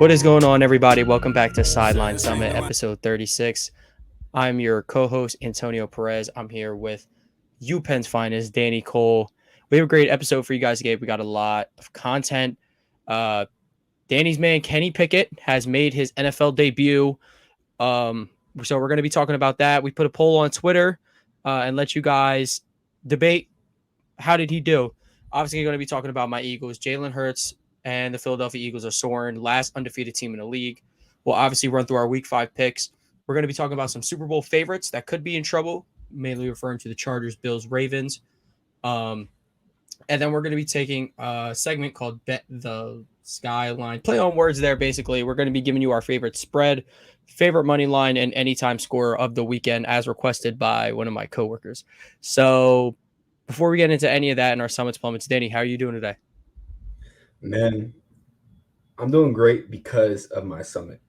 What is going on, everybody? Welcome back to Sideline Summit, episode 36. I'm your co-host, Antonio Perez. I'm here with UPenn's finest, Danny Cole. We have a great episode for you guys today. We got a lot of content. Danny's man, Kenny Pickett, has made his NFL debut. So we're going to be talking about that. We put a poll on Twitter and let you guys debate how did he do. Obviously, going to be talking about my Eagles. Jalen Hurts and the Philadelphia Eagles are soaring, last undefeated team in the league. We'll obviously run through our Week 5 picks. We're going to be talking about some Super Bowl favorites that could be in trouble, mainly referring to the Chargers, Bills, Ravens. And then we're going to be taking a segment called Bet the Skyline. Play on words there, basically. We're going to be giving you our favorite spread, favorite money line, and anytime score of the weekend as requested by one of my coworkers. So before we get into any of that in our Summits Plummets, Danny, how are you doing today? Man, I'm doing great because of my summit.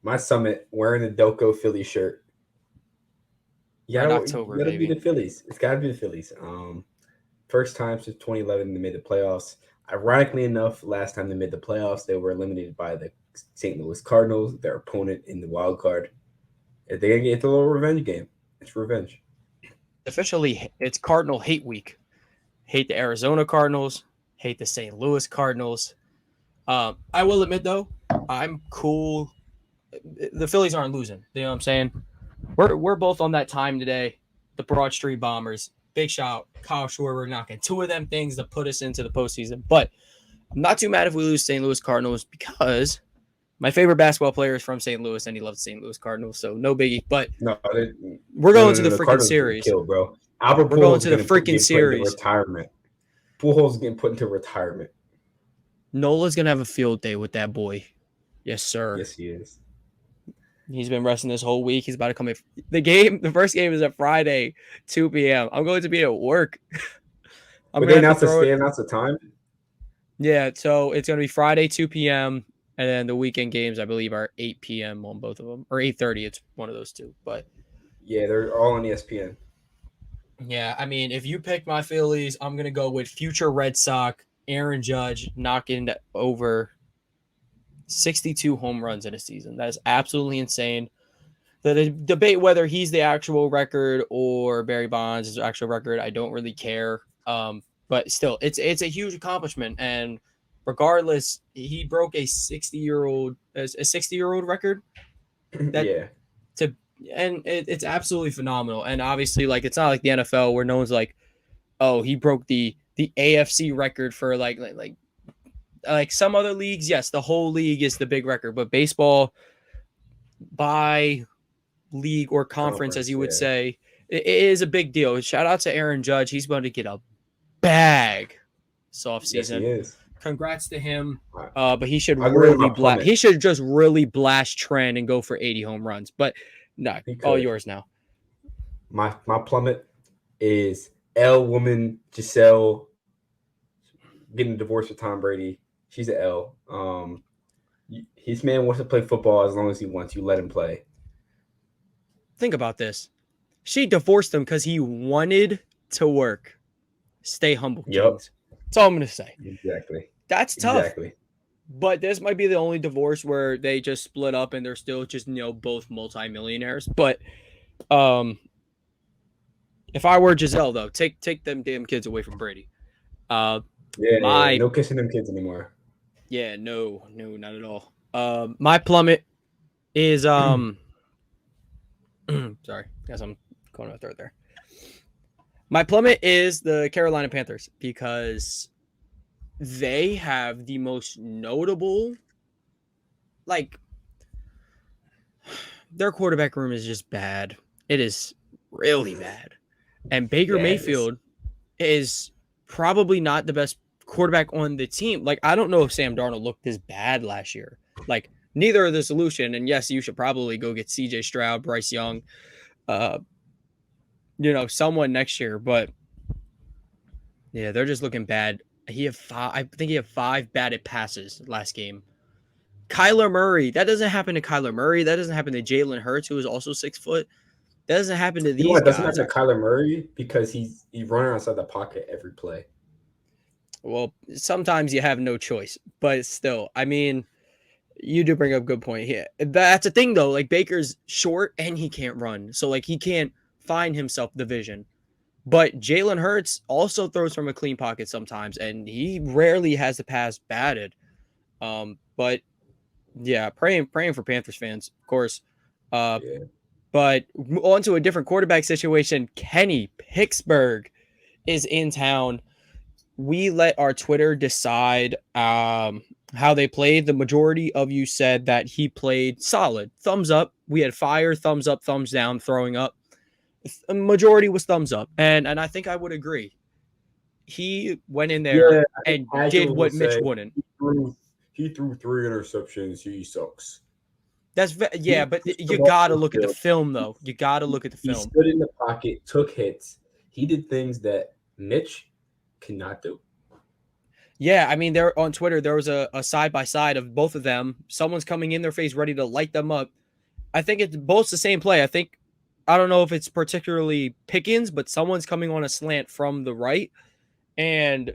My summit, wearing the Delco Philly shirt. Red October, gotta baby. be the Phillies. It's gotta be the Phillies. First time since 2011 they made the playoffs. Ironically enough, last time they made the playoffs, they were eliminated by the St. Louis Cardinals, their opponent in the wild card. If they're gonna get a little revenge game, it's revenge. Officially, it's Cardinal hate week. Hate the Arizona Cardinals. Hate the St. Louis Cardinals. I will admit, though, I'm cool. The Phillies aren't losing. You know what I'm saying? We're both on that time today. The Broad Street Bombers. Big shout. Kyle Schwarber knocking two of them things to put us into the postseason. But I'm not too mad if we lose St. Louis Cardinals because my favorite basketball player is from St. Louis and he loves St. Louis Cardinals. So no biggie. But we're going to the freaking Cardinals series. Killed, bro. Albert we're going to the freaking series. Retirement. Pujols getting put into retirement. Nola's going to have a field day with that boy. Yes, sir. Yes, he is. He's been resting this whole week. He's about to come in. The first game is at Friday, 2 p.m. I'm going to be at work. But they announced the time? Yeah, so it's going to be Friday, 2 p.m., and then the weekend games, I believe, are 8 p.m. on both of them. Or 8:30, it's one of those two. But yeah, they're all on ESPN. Yeah, I mean, if you pick my Phillies, I'm going to go with future Red Sox, Aaron Judge, knocking over 62 home runs in a season. That is absolutely insane. The debate whether he's the actual record or Barry Bonds is the actual record, I don't really care. But still, it's a huge accomplishment. And regardless, he broke a 60-year-old record. It's absolutely phenomenal. And obviously, like, it's not like the NFL where no one's like, oh, he broke the AFC record for like some other leagues. Yes, the whole league is the big record, but baseball by league or conference, as you would say, it is a big deal. Shout out to Aaron Judge. He's going to get a bag this offseason. Yes, he is. Congrats to him. But he should he should just really blast trend and go for 80 home runs. But no, all yours now. My plummet is L woman Giselle getting divorced with Tom Brady. She's an L. His man wants to play football as long as he wants. You let him play. Think about this. She divorced him because he wanted to work. Stay humble, Kings. That's all I'm going to say. Exactly. That's tough. Exactly. But this might be the only divorce where they just split up and they're still just, both multimillionaires. But if I were Giselle, though, take them damn kids away from Brady. No kissing them kids anymore. Yeah, no, not at all. My plummet is sorry, guess I'm going to a third there. My plummet is the Carolina Panthers because they have the most notable, their quarterback room is just bad. It is really bad. And Baker Mayfield is probably not the best quarterback on the team. I don't know if Sam Darnold looked this bad last year. Neither are the solution. And yes, you should probably go get CJ Stroud, Bryce Young, someone next year. But yeah, they're just looking bad. I think he had 5 batted passes last game. Kyler Murray, that doesn't happen to Kyler Murray. That doesn't happen to Jalen Hurts, who is also 6 foot. That doesn't happen to these guys. It doesn't happen to Kyler Murray because he's running outside the pocket every play. Well, sometimes you have no choice, but still, I mean, You do bring up a good point here. That's a thing though. Like Baker's short and he can't run, so like he can't find himself the vision. But Jalen Hurts also throws from a clean pocket sometimes, and he rarely has the pass batted. But yeah, praying for Panthers fans, of course. Yeah. But on to a different quarterback situation. Kenny Picksburg is in town. We let our Twitter decide how they played. The majority of you said that he played solid. Thumbs up. We had fire, thumbs up, thumbs down, throwing up. The majority was thumbs up. And I think I would agree. He went in there Yeah, I think and did casual what would Mitch say wouldn't. he threw 3 interceptions. He sucks. Yeah, He but pushed the you ball got to look at the upfield. film, though. You got to look at the He film. stood in the pocket, took hits. He did things that Mitch cannot do. Yeah, I mean, there on Twitter, there was a side by side of both of them. Someone's coming in their face ready to light them up. I think it's both the same play. I don't know if it's particularly Pickens, but someone's coming on a slant from the right, and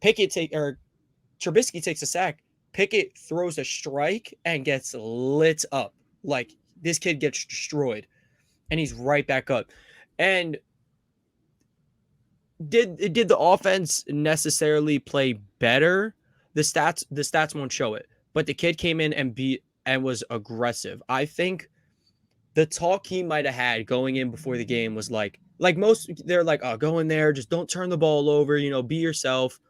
Trubisky takes a sack. Pickett throws a strike and gets lit up. Like this kid gets destroyed, and he's right back up. And did the offense necessarily play better? The stats won't show it, but the kid came in and was aggressive. I think the talk he might have had going in before the game was like most they're like, oh, go in there, just don't turn the ball over, be yourself.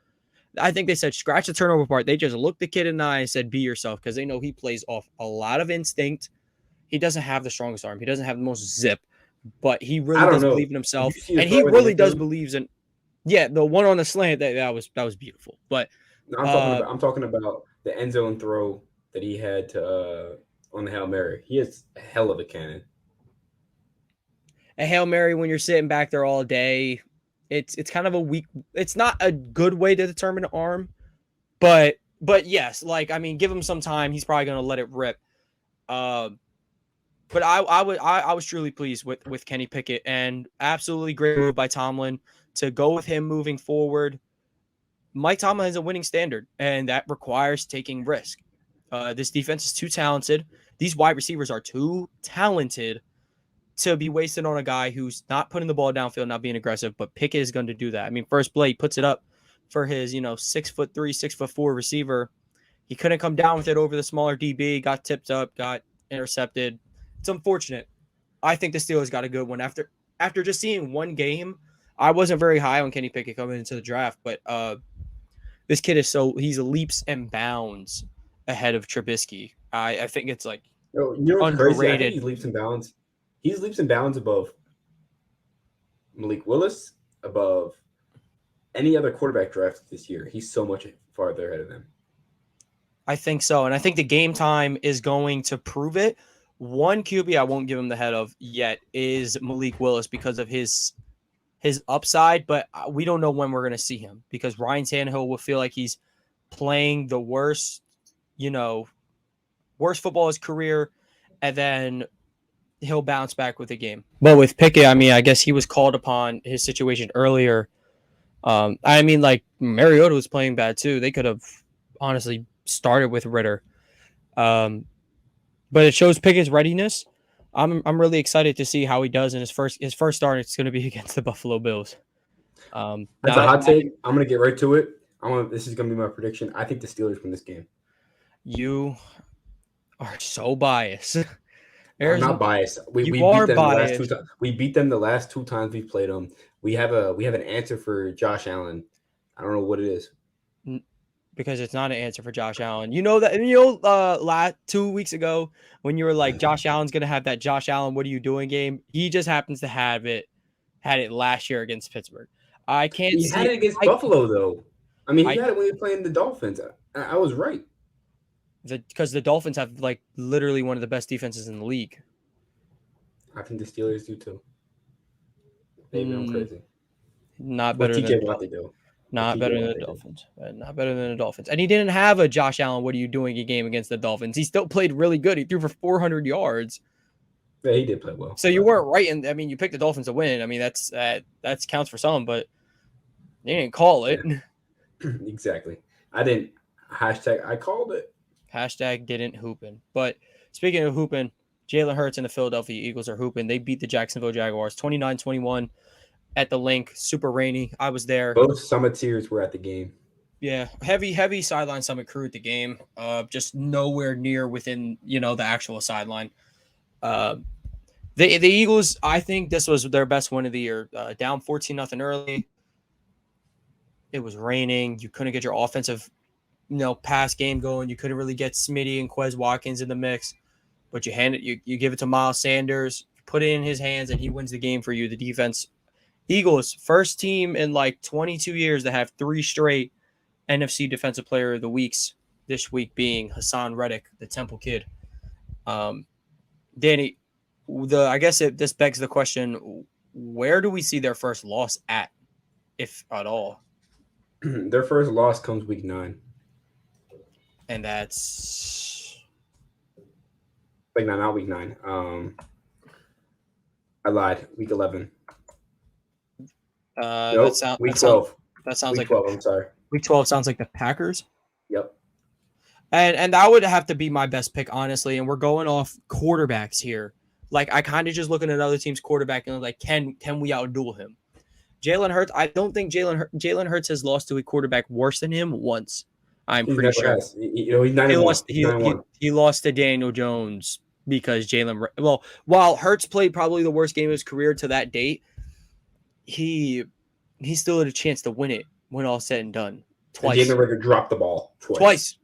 I think they said scratch the turnover part. They just looked the kid in the eye and said, be yourself, because they know he plays off a lot of instinct. He doesn't have the strongest arm. He doesn't have the most zip, but he I really don't does know. believe in Did himself. you see his And he throw in the really end does zone? believes in, yeah, the one on the slant, that was beautiful. But No, I'm talking about the end zone throw that he had to on the Hail Mary. He has a hell of a cannon. a Hail Mary when you're sitting back there all day, it's kind of a weak, it's not a good way to determine an arm, but yes, like I mean, give him some time. He's probably gonna let it rip. But I was truly pleased with Kenny Pickett, and absolutely great move by Tomlin to go with him moving forward. Mike Tomlin has a winning standard, and that requires taking risk. This defense is too talented. These wide receivers are too talented to be wasted on a guy who's not putting the ball downfield, not being aggressive. But Pickett is going to do that. I mean, first play, he puts it up for his 6'3", 6'4" receiver. He couldn't come down with it over the smaller DB. Got tipped up, got intercepted. It's unfortunate. I think the Steelers got a good one after just seeing one game. I wasn't very high on Kenny Pickett coming into the draft, but this kid he's leaps and bounds ahead of Trubisky. I think it's like You know what's crazy? I think underrated. he's leaps and bounds. He's leaps and bounds above Malik Willis, above any other quarterback drafted this year. He's so much farther ahead of them. I think so, and I think the game time is going to prove it. One QB I won't give him the head of yet is Malik Willis because of his upside, but we don't know when we're going to see him because Ryan Tannehill will feel like he's playing the worst football of his career, and then he'll bounce back with the game. But with Pickett, I mean, I guess he was called upon his situation earlier. I mean, like Mariota was playing bad too. They could have honestly started with Ritter. But it shows Pickett's readiness. I'm really excited to see how he does in his first start. It's going to be against the Buffalo Bills. That's a hot take. I'm gonna get right to it. This is gonna be my prediction. I think the Steelers win this game. You are so biased. I'm not biased. We beat are them the last two biased. times. We beat them the last 2 times we played them. We have an answer for Josh Allen. I don't know what it is. Because it's not an answer for Josh Allen. You know that. Last 2 weeks ago when you were like, Josh Allen's gonna have that Josh Allen, what are you doing game? He just happens to had it last year against Pittsburgh. I can't He see had it against Buffalo though. I mean, he I had it when he was playing the Dolphins. I was right. because the Dolphins have like literally one of the best defenses in the league. I think the Steelers do too. Maybe I'm crazy. Not What better TJ than Watt they do. not better than the Dolphins. Not better than the Dolphins. And he didn't have a Josh Allen, what are you doing a game against the Dolphins? He still played really good. He threw for 400 yards. Yeah, he did play well. So you weren't right. And I mean, you picked the Dolphins to win. I mean, that's counts for some, but they didn't call it. Yeah. Exactly. I didn't. # I called it. Hashtag didn't hoopin'. But speaking of hooping, Jalen Hurts and the Philadelphia Eagles are hooping. They beat the Jacksonville Jaguars 29-21 at the Link. Super rainy. I was there. Both Summiteers were at the game. Yeah, heavy Sideline Summit crew at the game. Just nowhere near within, the actual sideline. Uh, the Eagles, I think this was their best win of the year. Down 14-0 early. It was raining. You couldn't get your offensive, pass game going. You couldn't really get Smitty and Quez Watkins in the mix. But you give it to Miles Sanders, put it in his hands, and he wins the game for you. The defense, Eagles, first team in like 22 years to have 3 straight NFC Defensive Player of the Weeks. This week being Hassan Reddick, the Temple kid. Danny, I guess this begs the question: where do we see their first loss at, if at all? Their first loss comes week 9. And that's Like, no, not week 9. I lied. Week 11. Nope. Week 12. That sounds week like 12. I'm sorry. Week 12 sounds like the Packers. Yep. And that would have to be my best pick, honestly. And we're going off quarterbacks here. Like, I kind of just looking at other team's quarterback and like, can we outduel him? Jalen Hurts, I don't think Jalen Hurts has lost to a quarterback worse than him once. I'm pretty sure. Has. He's 9-1. He lost to Daniel Jones because while Hurts played probably the worst game of his career to that date, he still had a chance to win it when all said and done. Twice. And Jalen Rager dropped the ball twice.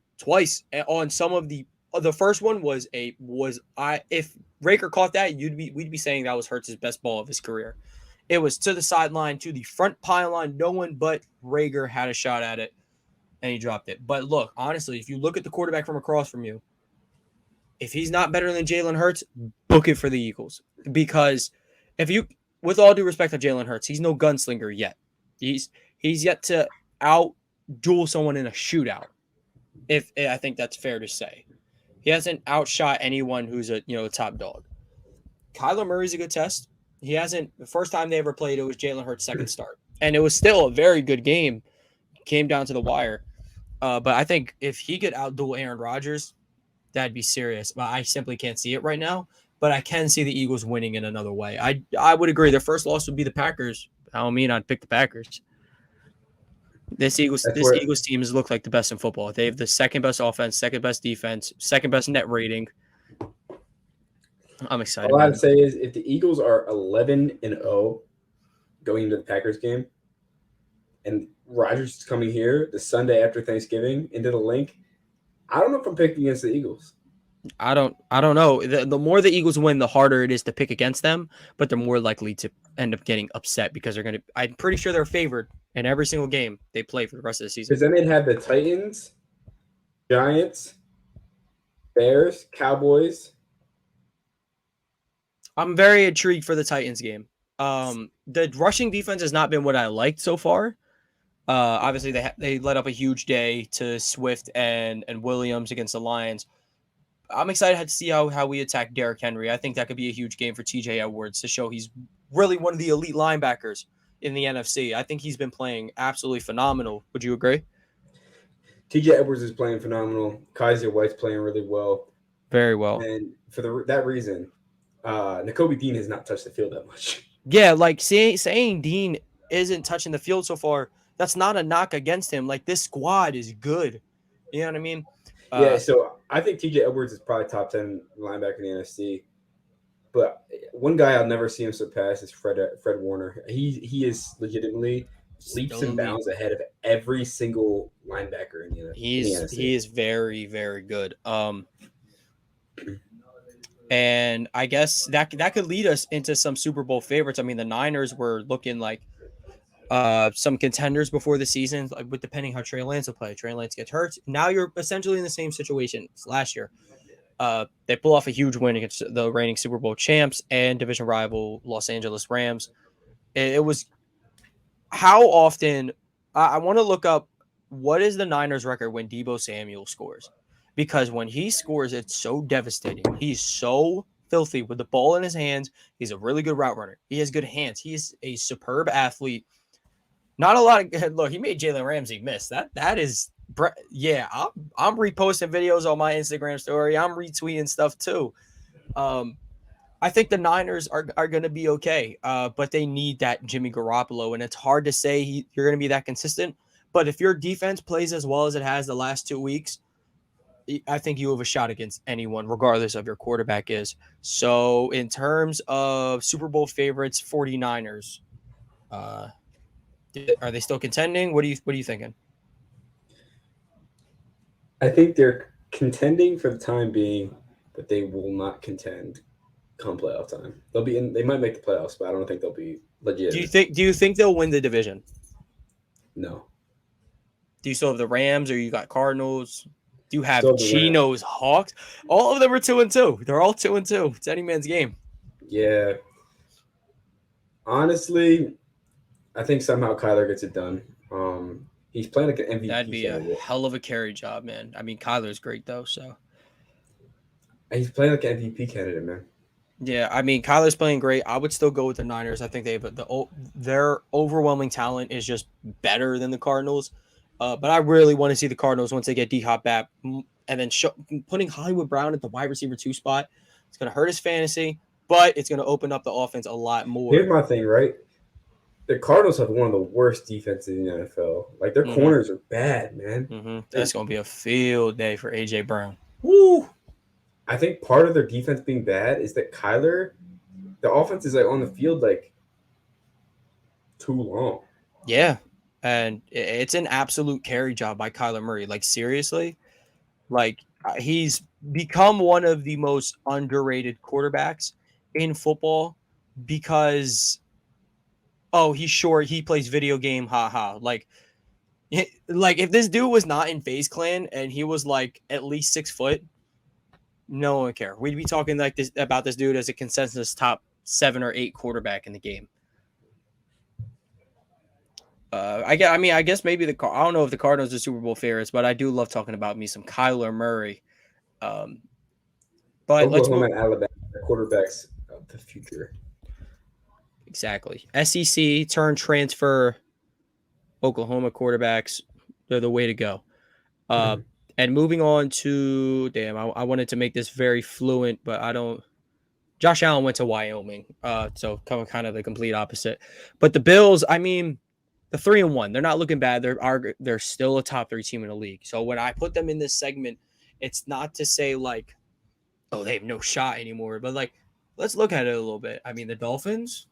On some of the first one if Rager caught that, we'd be saying that was Hurts' best ball of his career. It was to the sideline, to the front pylon. No one but Rager had a shot at it, and he dropped it. But look, honestly, if you look at the quarterback from across from you, if he's not better than Jalen Hurts, book it for the Eagles. Because with all due respect to Jalen Hurts, he's no gunslinger yet. He's yet to outduel someone in a shootout. I think that's fair to say. He hasn't outshot anyone who's a top dog. Kyler Murray's a good test. He hasn't. The first time they ever played, it was Jalen Hurts' second start, and it was still a very good game. Came down to the wire, but I think if he could outduel Aaron Rodgers, that'd be serious. But I simply can't see it right now. But I can see the Eagles winning in another way. I would agree. Their first loss would be the Packers. I don't mean I'd pick the Packers. This Eagles team has looked like the best in football. They have the second best offense, second best defense, second best net rating. I'm excited. All I'd say is if the Eagles are 11-0 going into the Packers game, and Rodgers is coming here the Sunday after Thanksgiving into the Link, I don't know if I'm picking against the Eagles. I don't know. The more the Eagles win, the harder it is to pick against them, but they're more likely to end up getting upset because I'm pretty sure they're favored in every single game they play for the rest of the season. Because then they'd have the Titans, Giants, Bears, Cowboys. I'm very intrigued for the Titans game. The rushing defense has not been what I liked so far. Obviously, they let up a huge day to Swift and Williams against the Lions. I'm excited to see how we attack Derrick Henry. I think that could be a huge game for TJ Edwards to show he's really one of the elite linebackers in the NFC. I think he's been playing absolutely phenomenal. Would you agree? TJ Edwards is playing phenomenal. Kaiser White's playing really well. Very well. And for that reason, Nakobe Dean has not touched the field that much. Yeah, like saying Dean isn't touching the field so far, that's not a knock against him. Like, this squad is good. You know what I mean? Yeah, so I think TJ Edwards is probably top 10 linebacker in the NFC. But one guy I'll never see him surpass is Fred Warner. He is legitimately leaps and bounds ahead of every single linebacker in the NFC. He is very, very good. And I guess that could lead us into some Super Bowl favorites. I mean, the Niners were looking like some contenders before the season, with depending how Trey Lance will play. Trey Lance gets hurt. Now you're essentially in the same situation as last year. They pull off a huge win against the reigning Super Bowl champs and division rival Los Angeles Rams. It was how often I want to look up what is the Niners record when Deebo Samuel scores, because when he scores, it's so devastating. He's so filthy with the ball in his hands. He's a really good route runner. He has good hands. He's a superb athlete. Not a lot of look. He made Jalen Ramsey miss. That is Yeah, I'm reposting videos on my Instagram story. I'm retweeting stuff too. Um, I think the Niners are going to be okay, but they need that Jimmy Garoppolo, and it's hard to say you're going to be that consistent. But if your defense plays as well as it has the last 2 weeks, I think you have a shot against anyone, regardless of your quarterback is. So, in terms of Super Bowl favorites, 49ers, uh, are they still contending? What are you thinking? I think they're contending for the time being, but they will not contend come playoff time. They'll be in. They might make the playoffs, but I don't think they'll be legitimate. Do you think they'll win the division? No, Do you still have the Rams or you got Cardinals? Do you have still the Rams. Chino's Hawks? All of them are 2-2. They're all 2-2. It's any man's game. Yeah, honestly, I think somehow Kyler gets it done. He's playing like an That'd MVP be a candidate. hell of a carry job, man. I mean, Kyler's great though, so He's playing like an MVP candidate, man. yeah. I mean, Kyler's playing great. I would still go with the Niners. I think their overwhelming talent is just better than the Cardinals. But I really want to see the Cardinals once they get D Hop back, and then putting Hollywood Brown at the wide receiver 2 spot. It's going to hurt his fantasy, but it's going to open up the offense a lot Here's more. my thing, right? The Cardinals have one of the worst defenses in the NFL. Like their Mm-hmm. corners are bad, man. That's going to be a field day for AJ Brown. Woo! I think part of their defense being bad is that Kyler, the offense is like on the field like too long. Yeah, and it's an absolute carry job by Kyler Murray. Like seriously, like he's become one of the most underrated quarterbacks in football because he's short, he plays video game, haha. Like if this dude was not in FaZe Clan and he was like at least 6 foot, no one would care. We'd be talking like this about this dude as a consensus top 7 or 8 quarterback in the game. I guess maybe I don't know if the Cardinals are Super Bowl favorites, but I do love talking about me some Kyler Murray. Um, but let's Oklahoma move and Alabama quarterbacks of the future. exactly. SEC turn transfer Oklahoma quarterbacks. They're the way to go. Uh, Mhm. and moving on to I wanted to make this very fluent, but I don't. Josh Allen went to Wyoming, so kind of the complete opposite. But the Bills, I mean, the 3-1, they're not looking bad. They're still a top 3 team in the league. So when I put them in this segment, it's not to say like, oh, they have no shot anymore, but like, let's look at it a little bit. I mean, the Dolphins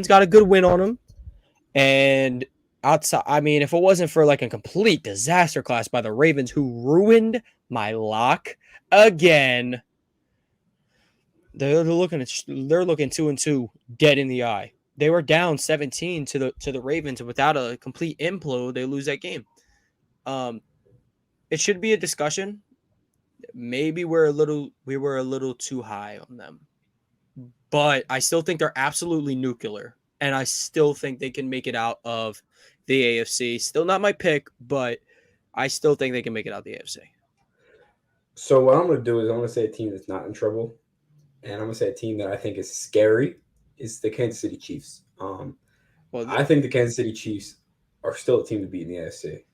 got a good win on them, and outside, I mean, if it wasn't for like a complete disaster class by the Ravens, who ruined my lock again. They're looking 2-2, dead in the eye. They were down 17 to the Ravens, and without a complete implode, they lose that game. Um, it should be a discussion. Maybe we were a little too high on them, but I still think they're absolutely nuclear, and I still think they can make it out of the AFC. Still not my pick, but I still think they can make it out of the AFC. So what I'm going to do is I'm going to say a team that's not in trouble, and I'm going to say a team that I think is scary is the Kansas City Chiefs. Well, I think the Kansas City Chiefs are still a team to beat in the AFC.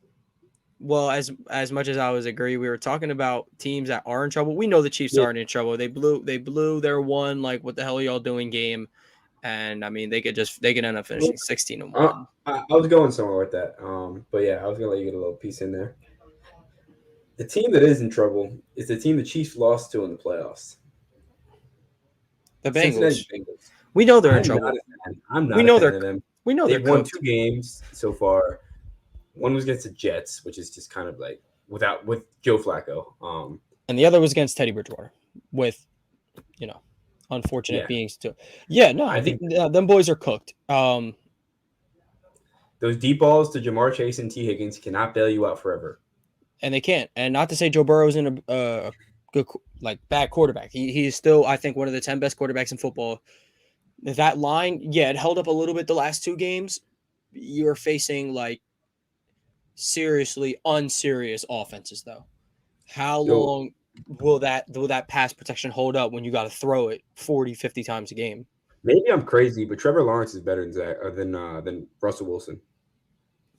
Well, as much as I was agree, we were talking about teams that are in trouble. We know the Chiefs Yeah. aren't in trouble. They blew their one like what the hell are y'all doing game, and I mean they could end up finishing 16-1. I was going somewhere with that. But yeah, I was going to let you get a little piece in there. The team that is in trouble is the team the Chiefs lost to in the playoffs. The Cincinnati Bengals. Bengals. We know they're in I'm not trouble. a fan. I'm We not a know fan of them. they're They've won cooked. 2 games so far. One was against the Jets, which is just kind of like with Joe Flacco. And the other was against Teddy Bridgewater with, unfortunate Yeah, beings too. Yeah, no, I think them boys are cooked. those deep balls to Jamar Chase and T. Higgins cannot bail you out forever. And they can't. And not to say Joe Burrow isn't a good, bad quarterback. He's still, I think, one of the 10 best quarterbacks in football. That line, yeah, it held up a little bit the last 2 games. You're facing seriously unserious offenses, though. How Yo, long will that pass protection hold up when you got to throw it 40, 50 times a game? maybe I'm crazy, but Trevor Lawrence is better than Russell Wilson.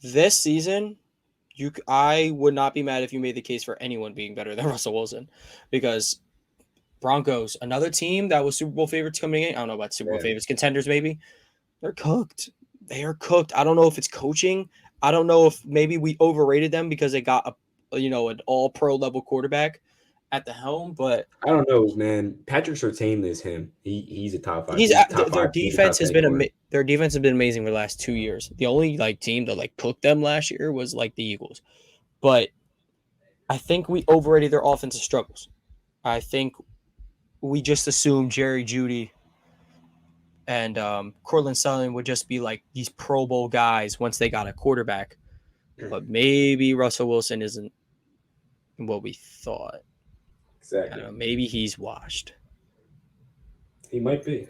This season, I would not be mad if you made the case for anyone being better than Russell Wilson, because Broncos, another team that was Super Bowl favorites coming in. I don't know about Super Bowl Yeah. favorites, contenders maybe. They're cooked. They are cooked. I don't know if it's coaching. I don't know if maybe we overrated them because they got an all pro level quarterback at the helm, but I don't know, man. Patrick Surtain is him. He's a top five. he's He's top their five. He's a top defense has 10 been corner. their defense has been amazing for the last 2 years. The only team that cooked them last year was the Eagles, but I think we overrated their offensive struggles. I think we just assumed Jerry Jeudy and Cortland Sutton would just be these Pro Bowl guys once they got a quarterback. But maybe Russell Wilson isn't what we thought. I don't know, Exactly. maybe he's washed. He might be.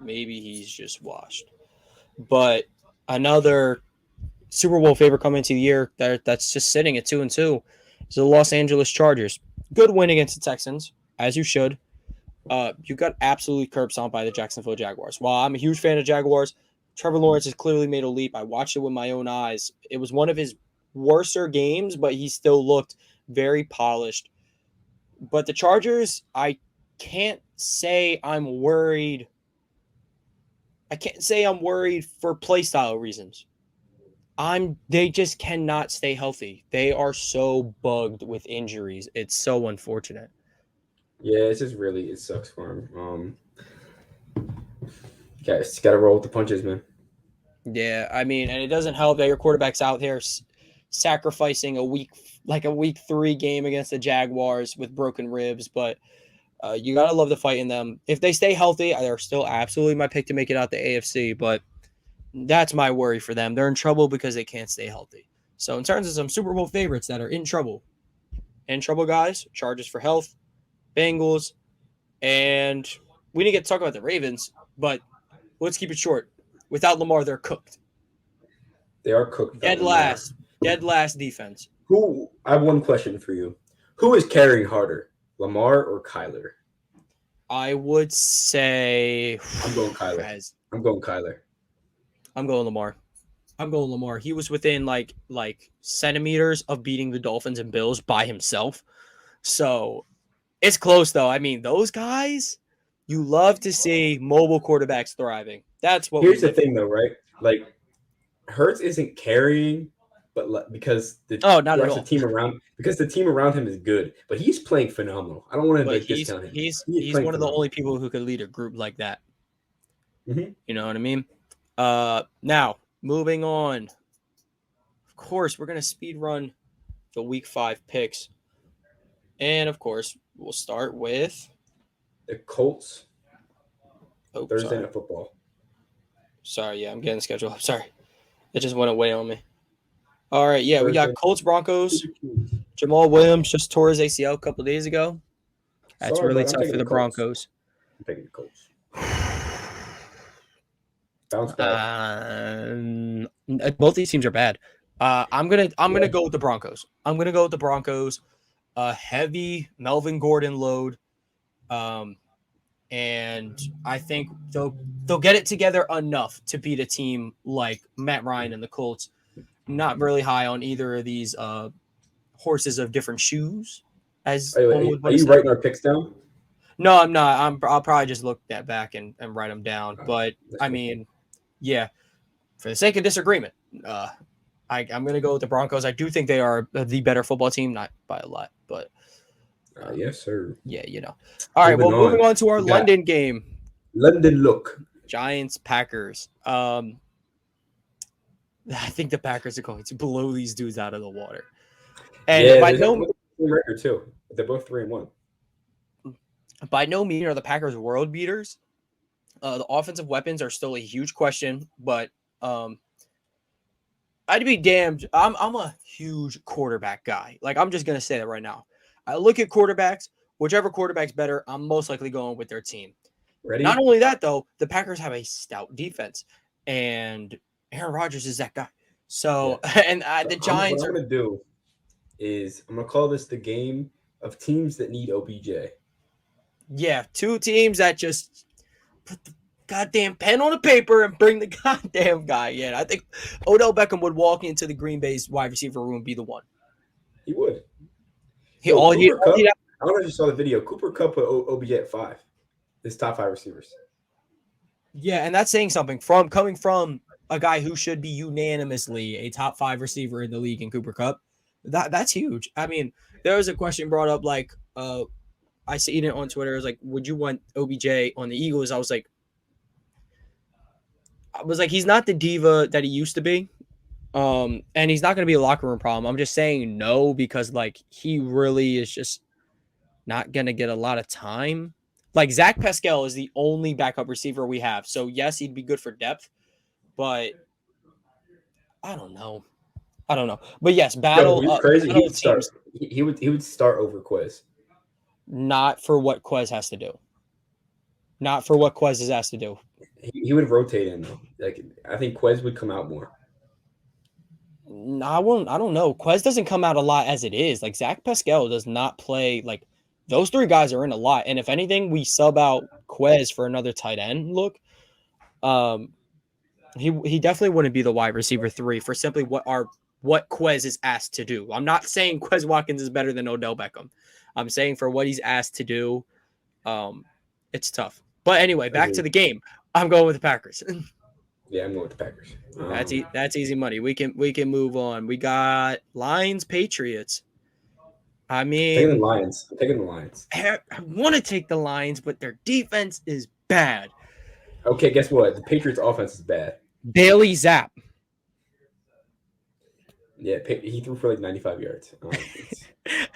Maybe he's just washed. But another Super Bowl favorite coming into the year that's just sitting at 2-2 is the Los Angeles Chargers. Good win against the Texans, as you should. You got absolutely curb stomped by the Jacksonville Jaguars. While I'm a huge fan of Jaguars, Trevor Lawrence has clearly made a leap. I watched it with my own eyes. It was one of his worser games, but he still looked very polished. But the Chargers, I can't say I'm worried. I can't say I'm worried for play style reasons. They just cannot stay healthy. They are so bugged with injuries. It's so unfortunate. Yeah, it's just really it sucks for him. Guys, got to roll with the punches, man. Yeah, I mean, and it doesn't help that your quarterback's out there sacrificing a week 3 game against the Jaguars with broken ribs, but you gotta love the fight in them. If they stay healthy, they're still absolutely my pick to make it out the AFC, but that's my worry for them. They're in trouble because they can't stay healthy. So in terms of some Super Bowl favorites that are in trouble, guys, Chargers for health, Bengals, and we didn't get to talk about the Ravens, but let's keep it short. Without Lamar, they're cooked. They are cooked without Dead Lamar. last defense. Who? I have one question for you. Who is carrying harder, Lamar or Kyler? I would say I'm going Kyler. I'm going Kyler. I'm going Lamar. He was within like centimeters of beating the Dolphins and Bills by himself. So it's close though. I mean, those guys, you love to see mobile quarterbacks thriving. That's what Here's we the live thing, though, right? Like Hurts isn't carrying, but because the Oh, not at rest of all. the team around because the team around him is good, but he's playing phenomenal. I don't want to But discount him. He's he's playing one of the phenomenal. only people who could lead a group like that. Mm-hmm. You know what I mean? Now moving on. Of course, we're gonna speed run the week 5 picks, and of course, we'll start with. The Colts Oh, Thursday sorry. Night Football. Sorry, yeah, I'm getting the schedule up. Sorry. It just went away on me. All right, yeah, we got Thursday. Colts Broncos. Jamal Williams just tore his ACL a couple days ago. That's Sorry, really but I'm tough taking for the the Colts. Broncos. I'm taking the Colts. Bounce back. Both these teams are bad. I'm gonna go with the Broncos. A heavy Melvin Gordon load. And I think they'll get it together enough to beat a team like Matt Ryan and the Colts. Not really high on either of these horses of different shoes, as one would Are want to you say. writing our picks down? No, I'm not. I'll probably just look that back and write them down. But I mean, yeah, for the sake of disagreement, I'm going to go with the Broncos. I do think they are the better football team, not by a lot, but Yes, sir. yeah, All right, well, moving on to our We got London game, London look. Giants Packers. I think the Packers are going to blow these dudes out of the water. And Yeah, they have the same record too. They're both 3-1. By no means are the Packers world beaters. The offensive weapons are still a huge question, but I'd be damned. I'm a huge quarterback guy. I'm just gonna say that right now. I look at quarterbacks. Whichever quarterback's better, I'm most likely going with their team. Ready? Not only that, though, the Packers have a stout defense, and Aaron Rodgers is that guy. So, yeah. And the Giants. What I'm gonna do is I'm gonna call this the game of teams that need OBJ. Yeah, two teams that just goddamn pen on a paper and bring the goddamn guy in. I think Odell Beckham would walk into the Green Bay's wide receiver room and be the one. He would. He Yo, all he Cooper Kupp. I don't know if you saw the video. Cooper Kupp put OBJ at 5. His top 5 receivers. Yeah, and that's saying something from coming from a guy who should be unanimously a top 5 receiver in the league in Cooper Kupp. That's huge. I mean, there was a question brought up like I seen it on Twitter. It was like, would you want OBJ on the Eagles? I was like, he's not the diva that he used to be. And he's not going to be a locker room problem. I'm just saying no because like he really is just not going to get a lot of time. Like Zach Pascal is the only backup receiver we have. So yes, he'd be good for depth, but I don't know. But yes, battle. Yo, he's crazy. Battle He would start. teams, He would start over Quiz. not for what Quez has to do. Not for what Quez is asked to do. He would rotate in though. Like I think Quez would come out more. No, I won't. I don't know. Quez doesn't come out a lot as it is. Like Zach Pascal does not play. Like those three guys are in a lot. And if anything, we sub out Quez for another tight end look. He definitely wouldn't be the wide receiver 3 for simply what Quez is asked to do. I'm not saying Quez Watkins is better than Odell Beckham. I'm saying for what he's asked to do, it's tough. But anyway, back to the game. I'm going with the Packers. Yeah, I'm going with the Packers. That's easy money. We can move on. We got Lions Patriots. I mean, taking the Lions. I'm taking the Lions. I want to take the Lions, but their defense is bad. Okay, guess what? The Patriots' offense is bad. Bailey Zapp. Yeah, he threw for like 95 yards.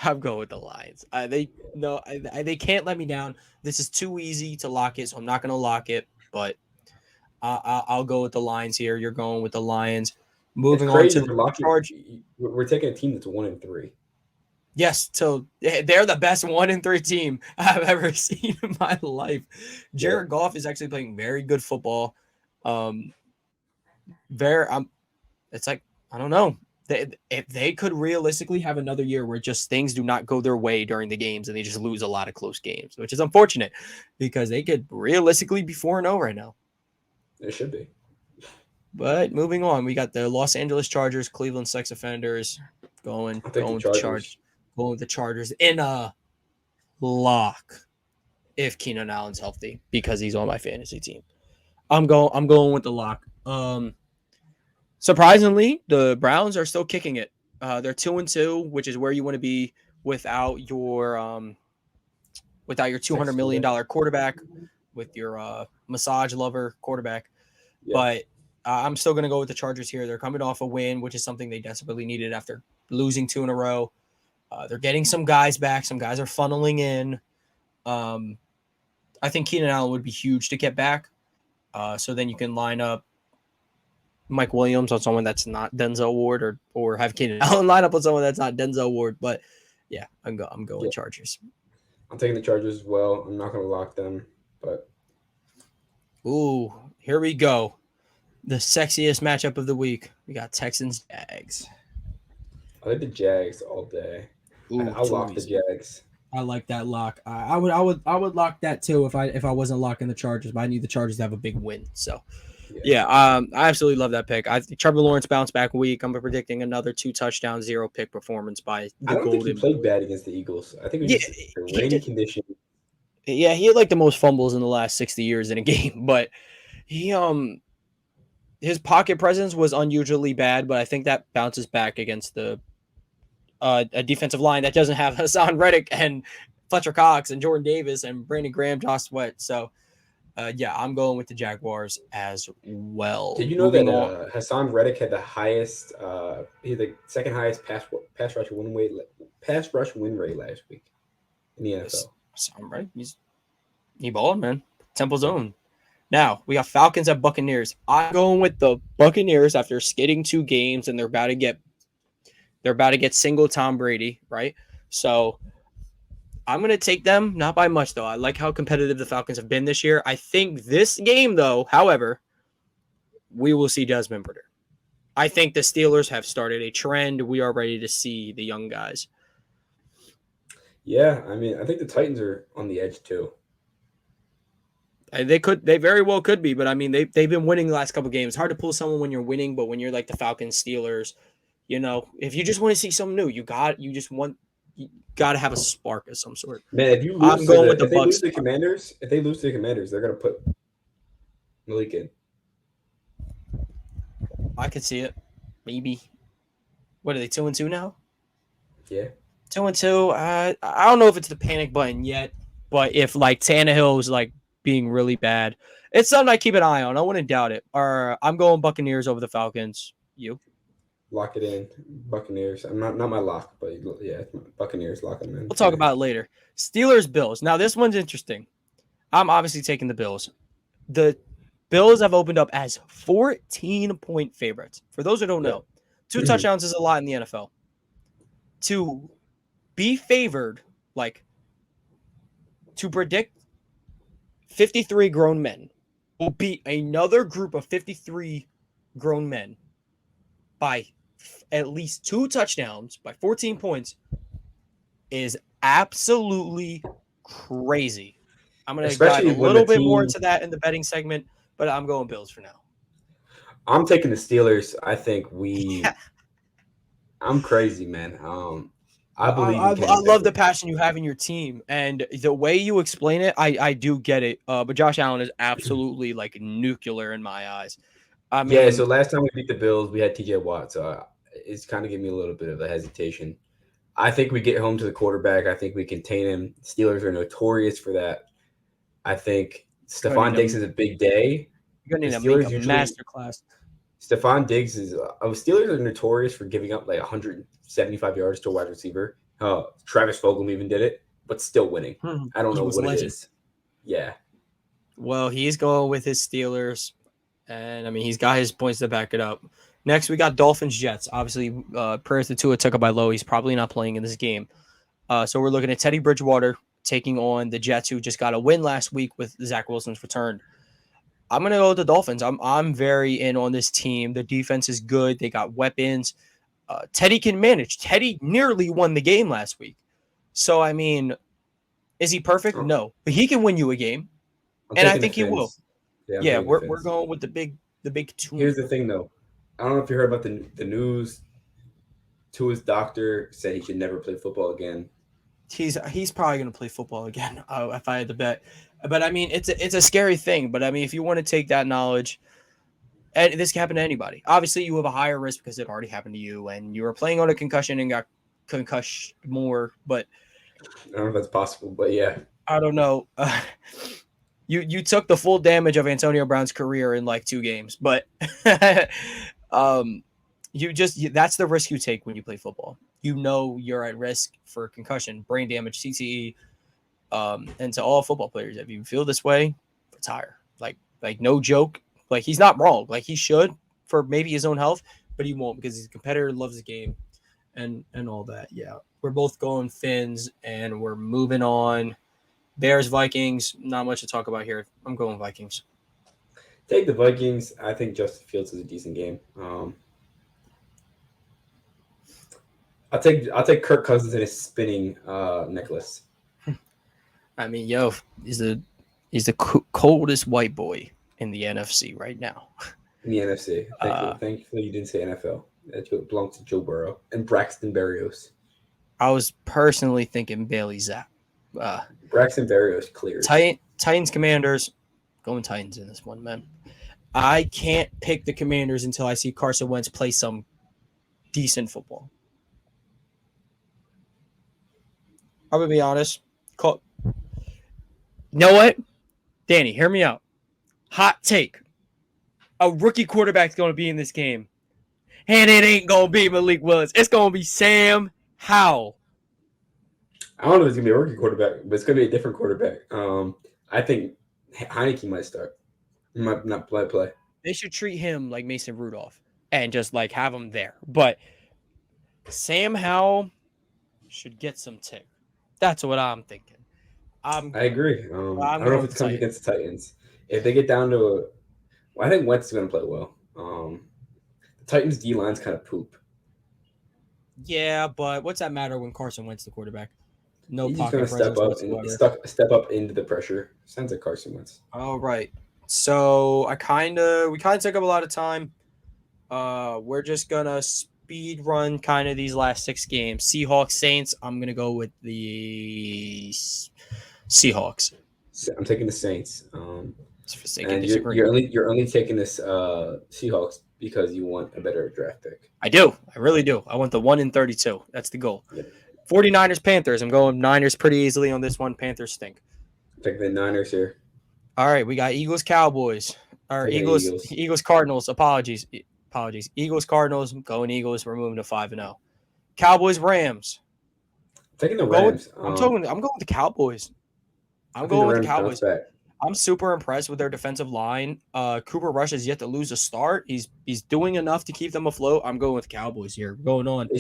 I'm going with the Lions. They can't let me down. This is too easy to lock it, so I'm not going to lock it. But I'll go with the Lions here. You're going with the Lions. Moving on to the Charge. We're taking a team that's 1-3. Yes, so they're the best 1-3 team I've ever seen in my life. Jared Goff is actually playing very good football. It's like I don't know. If they could realistically have another year where just things do not go their way during the games and they just lose a lot of close games, which is unfortunate because they could realistically be 4-0 right now. It should be. But moving on, we got the Los Angeles Chargers, Cleveland sex offenders going with the Chargers in a lock if Keenan Allen's healthy because he's on my fantasy team. I'm going with the lock. Surprisingly, the Browns are still kicking it. They're 2-2, which is where you want to be without your $200 million quarterback, with your massage lover quarterback. Yeah. But I'm still going to go with the Chargers here. They're coming off a win, which is something they desperately needed after losing 2 in a row. They're getting some guys back. Some guys are funneling in. I think Keenan Allen would be huge to get back. So then you can line up Mike Williams on someone that's not Denzel Ward, or have Keenan Allen line up on someone that's not Denzel Ward. But yeah, I'm going Chargers. I'm taking the Chargers as well. I'm not going to lock them, but ooh, here we go. The sexiest matchup of the week. We got Texans Jags. I like the Jags all day. I'll lock the Jags. I like that lock. I would lock that too if I wasn't locking the Chargers, but I need the Chargers to have a big win. So yeah, I absolutely love that pick. Trevor Lawrence bounce back week. I'm predicting another 2 touchdown, 0 pick performance by the I don't think he played bad against the Eagles. I think it was just the rainy condition. Yeah, he had like the most fumbles in the last 60 years in a game, but he his pocket presence was unusually bad, but I think that bounces back against a defensive line that doesn't have Hassan Reddick and Fletcher Cox and Jordan Davis and Brandon Graham, Josh Sweat. So, I'm going with the Jaguars as well. Did you know that Hassan Reddick had the highest, he had the second highest pass rush win rate last week in the NFL? Hassan Reddick, he balled, man. Temple Zone. Now we got Falcons at Buccaneers. I'm going with the Buccaneers after skidding 2 games, and they're about to get single Tom Brady, right? So I'm going to take them, not by much, though. I like how competitive the Falcons have been this year. I think this game, though, however, we will see Desmond Ridder. I think the Steelers have started a trend. We are ready to see the young guys. Yeah, I mean, I think the Titans are on the edge, too. They very well could be, but I mean, they've been winning the last couple games. It's hard to pull someone when you're winning, but when you're like the Falcons, Steelers, if you just want to see something new, you got to have a spark of some sort. Man, if you I'm lose to going with the if they lose Bucks. to Commanders, if they lose to the Commanders, they're gonna put Malik in. I could see it. Maybe. What are they 2-2 now? Yeah. 2-2. I don't know if it's the panic button yet, but if like Tannehill is like being really bad, it's something I keep an eye on. I wouldn't doubt it. Or I'm going Buccaneers over the Falcons. You? Lock it in. Buccaneers. I'm not my lock, but yeah, Buccaneers locking them in. We'll talk about it later. Steelers Bills. Now this one's interesting. I'm obviously taking the Bills. The Bills have opened up as 14-point favorites. For those who don't know, 2 touchdowns is a lot in the NFL. To be favored, like to predict 53 grown men will beat another group of 53 grown men by at least 2 touchdowns by 14 points is absolutely crazy. I'm going to dive a little bit more into that in the betting segment, but I'm going Bills for now. I'm taking the Steelers. I think I'm crazy, man. I believe I love the passion you have in your team, and the way you explain it, I do get it. But Josh Allen is absolutely like nuclear in my eyes. I mean, yeah. So last time we beat the Bills, we had T.J. Watt, so it's kind of giving me a little bit of a hesitation. I think we get home to the quarterback. I think we contain him. Steelers are notorious for that. I think Stephon Diggs is a big day. You're gonna need to make a masterclass. Stephon Diggs is. Steelers are notorious for giving up like 175 yards to a wide receiver. Travis Fulgham even did it, but still winning. I don't know what it is. Yeah. Well, he's going with his Steelers, and I mean he's got his points to back it up. Next, we got Dolphins Jets. Obviously, prayers to Tua Tagovailoa. He's probably not playing in this game. So we're looking at Teddy Bridgewater taking on the Jets, who just got a win last week with Zach Wilson's return. I'm going to go with the Dolphins. I'm very in on this team. The defense is good. They got weapons. Teddy can manage. Teddy nearly won the game last week. So, I mean, is he perfect? No. But he can win you a game. And I think he will. Yeah, we're going with the big two. Here's the thing, though. I don't know if you heard about the news. Tua's doctor said he should never play football again. He's probably going to play football again if I had to bet. But I mean, it's a scary thing. But I mean, if you want to take that knowledge, and this can happen to anybody. Obviously, you have a higher risk because it already happened to you, and you were playing on a concussion and got concussed more. But I don't know if that's possible. But yeah, I don't know. You took the full damage of Antonio Brown's career in like 2 games, but that's the risk you take when you play football. You know you're at risk for concussion, brain damage, CTE, and to all football players, if you feel this way, retire. Like no joke. Like he's not wrong. Like he should for maybe his own health, but he won't because he's a competitor, loves the game, and all that. Yeah, we're both going Fins, and we're moving on. Bears, Vikings, not much to talk about here. I'm going Vikings. Take the Vikings. I think Justin Fields is a decent game. I'll take Kirk Cousins and his spinning necklace. I mean, he's the coldest white boy in the NFC right now. In the NFC. Thankfully, you didn't say NFL. That belongs to Joe Burrow and Braxton Berrios. I was personally thinking Bailey Zapp. Braxton Berrios clears. Titans, Commanders. Going Titans in this one, man. I can't pick the Commanders until I see Carson Wentz play some decent football. I'm going to be honest. You know what? Danny, hear me out. Hot take. A rookie quarterback's going to be in this game. And it ain't going to be Malik Willis. It's going to be Sam Howell. I don't know if it's going to be a rookie quarterback, but it's going to be a different quarterback. I think Heineke might start. He might not play. They should treat him like Mason Rudolph and just like have him there. But Sam Howell should get some tick. That's what I'm thinking. I agree. I don't know if it's coming against the Titans. If they get down to I think Wentz is going to play well. The Titans' D-line's kind of poop. Yeah, but what's that matter when Carson Wentz the quarterback? No He's just gonna pocket step presence up and whatsoever. step up into the pressure. Sounds like Carson Wentz. All right. So we kind of took up a lot of time. We're just gonna speed run kind of these last 6 games. Seahawks, Saints. I'm gonna go with the Seahawks. I'm taking the Saints. Just for sake of And disagreement. you're only taking this Seahawks because you want a better draft pick. I do. I really do. I want the 1-32. That's the goal. Yep. 49ers, Panthers. I'm going Niners pretty easily on this one. Panthers stink. Taking the Niners here. All right, we got Eagles, Cowboys. Or Taking the Eagles, Cardinals. Apologies. Eagles, Cardinals. I'm going Eagles. We're moving to 5-0. Cowboys, Rams. Taking the Rams. I'm going with the Cowboys. I'm I think going the with the Rams bounce Cowboys. back. I'm super impressed with their defensive line. Cooper Rush has yet to lose a start. He's doing enough to keep them afloat. I'm going with the Cowboys here. Going on.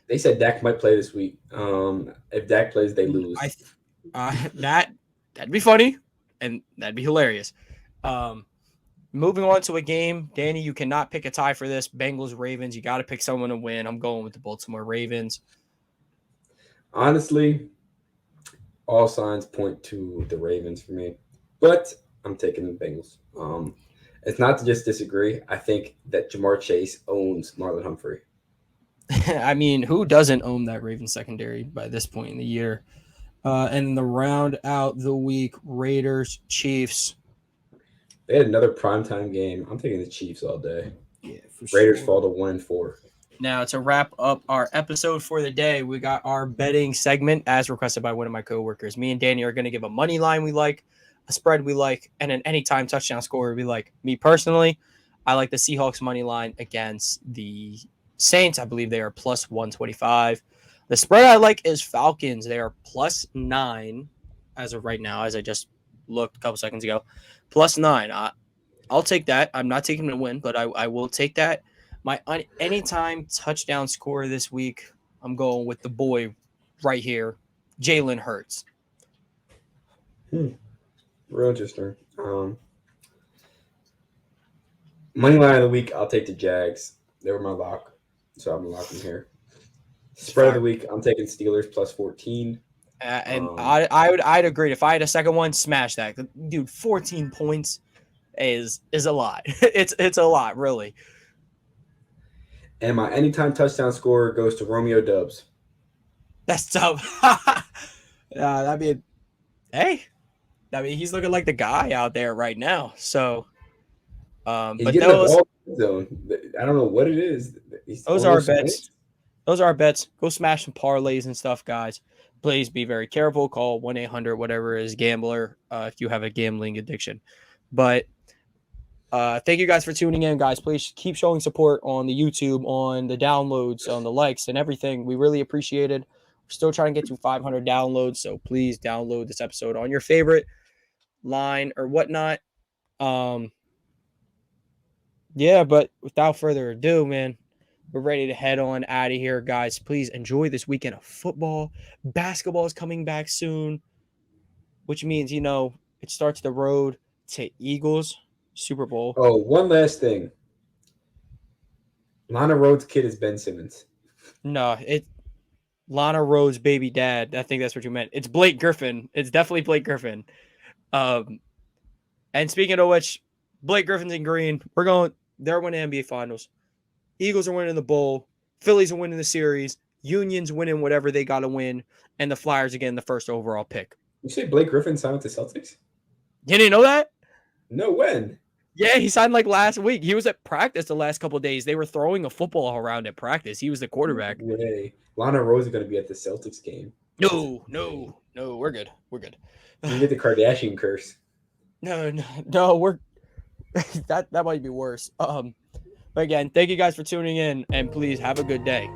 They said Dak might play this week. If Dak plays, they lose. That'd be funny, and that'd be hilarious. Moving on to a game, Danny, you cannot pick a tie for this. Bengals, Ravens. You got to pick someone to win. I'm going with the Baltimore Ravens. Honestly, all signs point to the Ravens for me, but I'm taking the Bengals. It's not to just disagree. I think that Jamar Chase owns Marlon Humphrey. I mean, who doesn't own that Ravens secondary by this point in the year? And the round out the week, Raiders, Chiefs. They had another primetime game. I'm taking the Chiefs all day. Yeah, for Raiders sure. fall to 1-4. Now, to wrap up our episode for the day, we got our betting segment as requested by one of my coworkers. Me and Danny are going to give a money line we like, a spread we like, and an anytime touchdown scorer we like. Me personally, I like the Seahawks money line against the Saints. I believe they are plus 125. The spread I like is Falcons. They are plus 9 as of right now, as I just looked a couple seconds ago. Plus 9. I'll take that. I'm not taking them to win, but I will take that. My anytime touchdown scorer this week, I'm going with the boy right here, Jalen Hurts. Real interesting. Money line of the week, I'll take the Jags. They were my lock, so I'm locking here. Spread of the week, I'm taking Steelers plus 14. I'd agree. If I had a second one, smash that. Dude, 14 points is a lot. It's a lot, really. And my anytime touchdown scorer goes to Romeo Dubs. That's tough. He's looking like the guy out there right now. So, He's but getting the ball zone. I don't know what it is. Those are our bets. Those are our bets. Go smash some parlays and stuff, guys. Please be very careful. Call 1-800 whatever is gambler if you have a gambling addiction. But thank you guys for tuning in, guys. Please keep showing support on the YouTube, on the downloads, on the likes, and everything. We really appreciate it. We're still trying to get to 500 downloads, so please download this episode on your favorite line or whatnot. Yeah, but without further ado, man, we're ready to head on out of here, guys. Please enjoy this weekend of football. Basketball is coming back soon, which means, it starts the road to Eagles Super Bowl. Oh, one last thing. Lana Rhodes' kid is Ben Simmons. No, it's Lana Rhodes' baby dad. I think that's what you meant. It's Blake Griffin. It's definitely Blake Griffin. And speaking of which, Blake Griffin's in green. They're winning NBA Finals. Eagles are winning the bowl. Phillies are winning the series. Union's winning whatever they got to win. And the Flyers are getting the first overall pick. You say Blake Griffin signed with the Celtics? You didn't know that? No, when? Yeah, he signed like last week. He was at practice the last couple of days. They were throwing a football around at practice. He was the quarterback. No way. Lana Rhodes is going to be at the Celtics game. No. We're good. You get the Kardashian curse. No. We're that might be worse. But again, thank you guys for tuning in, and please have a good day.